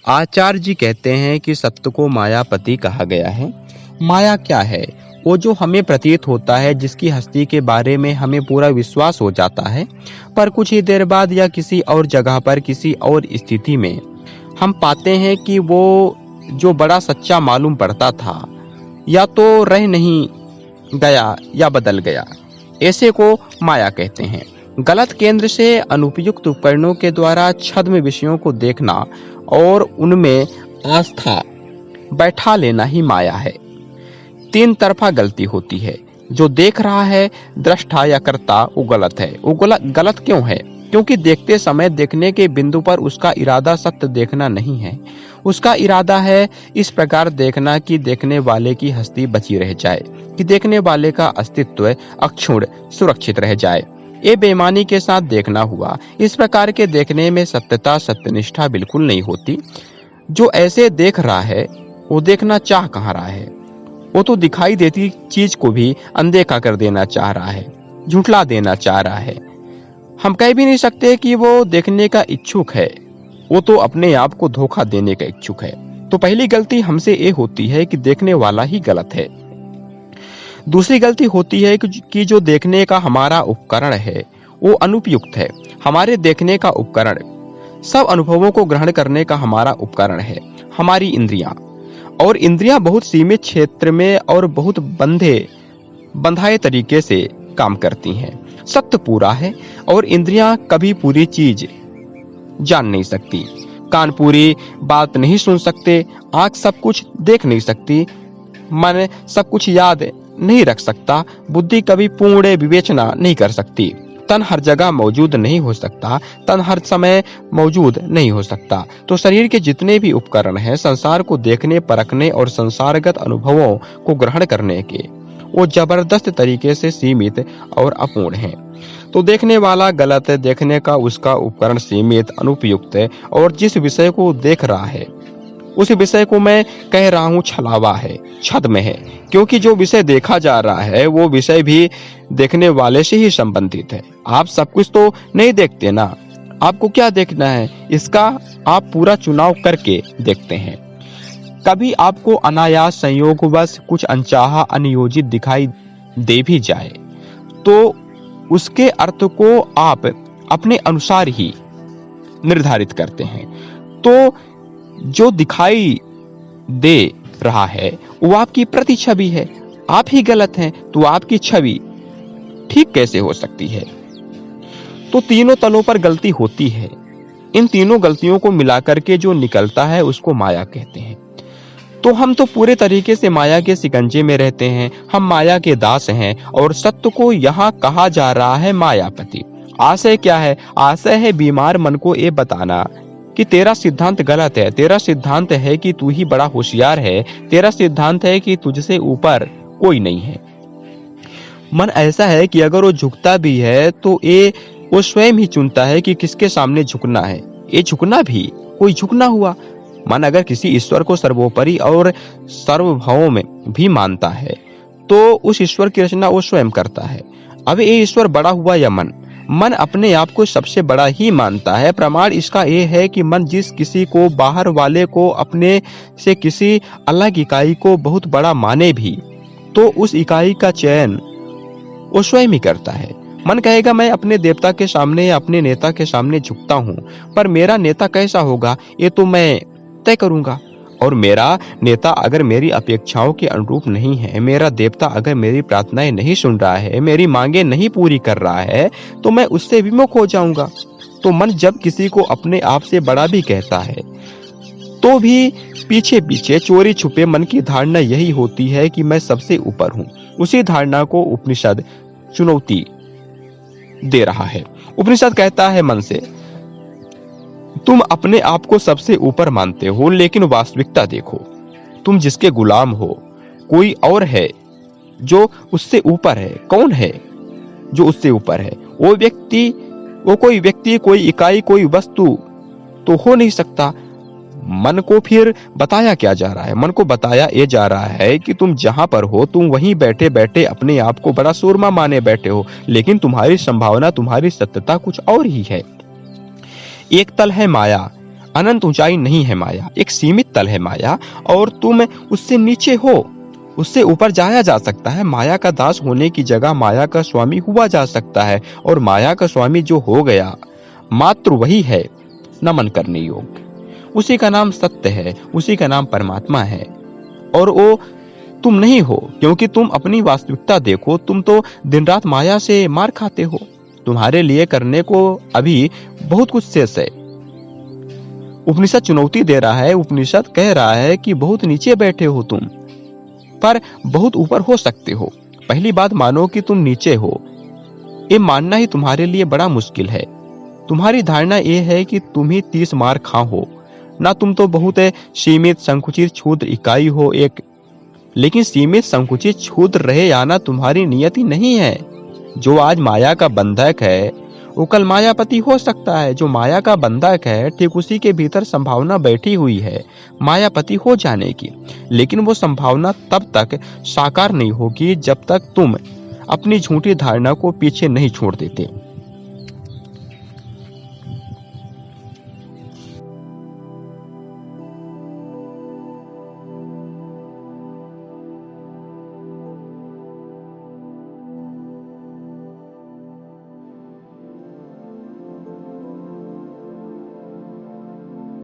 आचार्य जी कहते हैं कि सत्य को मायापति कहा गया है। माया क्या है? वो जो हमें प्रतीत होता है, जिसकी हस्ती के बारे में हमें पूरा विश्वास हो जाता है, पर कुछ ही देर बाद या किसी और जगह पर किसी और स्थिति में हम पाते हैं कि वो जो बड़ा सच्चा मालूम पड़ता था या तो रह नहीं गया या बदल गया। ऐसे को माया कहते हैं। गलत केंद्र से अनुपयुक्त उपकरणों के द्वारा छद्म विषयों को देखना और उनमें आस्था बैठा लेना ही माया है। तीन तरफा गलती होती है। जो देख रहा है, दृष्टा या कर्ता, वो गलत है। वो गलत क्यों है? क्योंकि देखते समय देखने के बिंदु पर उसका इरादा सत्य देखना नहीं है। उसका इरादा है इस प्रकार देखना कि देखने वाले की हस्ती बची रह जाए, कि देखने वाले का अस्तित्व अक्षुण्ण सुरक्षित रह जाए। ये बेईमानी के साथ देखना हुआ। इस प्रकार के देखने में सत्यता, सत्यनिष्ठा बिल्कुल नहीं होती। जो ऐसे देख रहा है, वो देखना चाह कहाँ रहा है? वो तो दिखाई देती चीज को भी अनदेखा कर देना चाह रहा है, झुठला देना चाह रहा है। हम कह भी नहीं सकते कि वो देखने का इच्छुक है, वो तो अपने आप को धोखा देने का इच्छुक है। तो पहली गलती हमसे ये होती है कि देखने वाला ही गलत है। दूसरी गलती होती है कि जो देखने का हमारा उपकरण है वो अनुपयुक्त है। हमारे देखने का उपकरण, सब अनुभवों को ग्रहण करने का हमारा उपकरण है हमारी इंद्रियां। और इंद्रियां बहुत सीमित क्षेत्र में और बहुत बंधाए तरीके से काम करती हैं। सत्य पूरा है और इंद्रियां कभी पूरी चीज जान नहीं सकती। कान पूरी बात नहीं सुन सकते, आंख सब कुछ देख नहीं सकती, मन सब कुछ याद नहीं रख सकता, बुद्धि कभी पूर्ण विवेचना नहीं कर सकती, तन हर जगह मौजूद नहीं हो सकता, तन हर समय मौजूद नहीं हो सकता। तो शरीर के जितने भी उपकरण हैं संसार को देखने, परखने और संसारगत अनुभवों को ग्रहण करने के, वो जबरदस्त तरीके से सीमित और अपूर्ण हैं। तो देखने वाला गलत है, देखने का उसका उपकरण सीमित, अनुपयुक्त है, और जिस विषय को देख रहा है उस विषय को मैं कह रहा हूँ छलावा है, छद्म है। क्योंकि जो विषय देखा जा रहा है वो विषय भी देखने वाले से ही संबंधित है। आप सब कुछ तो नहीं देखते ना, आपको क्या देखना है इसका आप पूरा चुनाव करके देखते हैं। कभी आपको अनायास संयोगवश कुछ अनचाहा, अनियोजित दिखाई दे भी जाए तो उसके अर्थ को आप अपने अनुसार ही निर्धारित करते हैं। तो जो दिखाई दे रहा है वो आपकी प्रतिछवि है। आप ही गलत हैं तो आपकी छवि ठीक कैसे हो सकती है? तो तीनों तलों पर गलती होती है। इन तीनों गलतियों को मिलाकर के जो निकलता है उसको माया कहते हैं। तो हम तो पूरे तरीके से माया के शिकंजे में रहते हैं, हम माया के दास हैं। और सत्य को यहाँ कहा जा रहा है मायापति। आशय क्या है? आशय है बीमार मन को ये बताना कि तेरा सिद्धांत गलत है। तेरा सिद्धांत है कि तू ही बड़ा होशियार है, तेरा सिद्धांत है कि तुझसे ऊपर कोई नहीं है। मन ऐसा है कि अगर वो झुकता भी है तो ये वो स्वयं ही चुनता है कि किसके सामने झुकना है। ये झुकना भी कोई झुकना हुआ। मन अगर किसी ईश्वर को सर्वोपरि और सर्वभौम में भी मानता है तो उस ईश्वर की रचना वो स्वयं करता है। अब ये ईश्वर बड़ा हुआ या मन? मन अपने आप को सबसे बड़ा ही मानता है। प्रमाण इसका ये है कि मन जिस किसी को, बाहर वाले को, अपने से किसी अलग इकाई को बहुत बड़ा माने भी तो उस इकाई का चयन वो स्वयं ही करता है। मन कहेगा मैं अपने देवता के सामने या अपने नेता के सामने झुकता हूँ, पर मेरा नेता कैसा होगा ये तो मैं तय करूंगा। और मेरा नेता अगर मेरी अपेक्षाओं के अनुरूप नहीं है, मेरा देवता अगर मेरी प्रार्थनाएं नहीं सुन रहा है, मेरी मांगे नहीं पूरी कर रहा है, तो मैं उससे विमुख हो जाऊंगा। तो मन जब किसी को अपने आप से बड़ा भी कहता है तो भी पीछे पीछे चोरी छुपे मन की धारणा यही होती है कि मैं सबसे ऊपर हूँ। उसी धारणा को उपनिषद चुनौती दे रहा है। उपनिषद कहता है मन से, तुम अपने आप को सबसे ऊपर मानते हो, लेकिन वास्तविकता देखो, तुम जिसके गुलाम हो कोई और है जो उससे ऊपर है। कौन है जो उससे ऊपर है? वो व्यक्ति, वो कोई व्यक्ति, कोई इकाई, कोई वस्तु तो हो नहीं सकता। मन को फिर बताया क्या जा रहा है? मन को बताया ये जा रहा है कि तुम जहां पर हो तुम वहीं बैठे बैठे अपने आप को बड़ा सूरमा माने बैठे हो, लेकिन तुम्हारी संभावना, तुम्हारी सत्यता कुछ और ही है। एक तल है माया अनंत ऊंचाई नहीं है माया, एक सीमित तल है माया, और तुम उससे नीचे हो। उससे ऊपर जाया जा सकता है। माया का दास होने की जगह माया का स्वामी हुआ जा सकता है, और माया का स्वामी जो हो गया मात्र वही है नमन करने योग्य। उसी का नाम सत्य है, उसी का नाम परमात्मा है, और वो तुम नहीं हो। क्योंकि तुम अपनी वास्तविकता देखो, तुम तो दिन रात माया से मार खाते हो। तुम्हारे लिए करने को अभी बहुत कुछ शेष है। उपनिषद चुनौती दे रहा है, उपनिषद कह रहा है कि बहुत नीचे बैठे हो तुम, पर बहुत ऊपर हो सकते हो। पहली बात मानो कि तुम नीचे हो। ये मानना ही तुम्हारे लिए बड़ा मुश्किल है। तुम्हारी धारणा ये है कि तुम ही 30 मार खा हो ना, तुम तो बहुत सीमित संकुचित क्षुद्र इकाई हो एक। लेकिन सीमित संकुचित क्षुद्र रहे आना तुम्हारी नियति नहीं है। जो आज माया का बंधक है वो कल मायापति हो सकता है। जो माया का बंधक है ठीक उसी के भीतर संभावना बैठी हुई है मायापति हो जाने की। लेकिन वो संभावना तब तक साकार नहीं होगी जब तक तुम अपनी झूठी धारणा को पीछे नहीं छोड़ देते।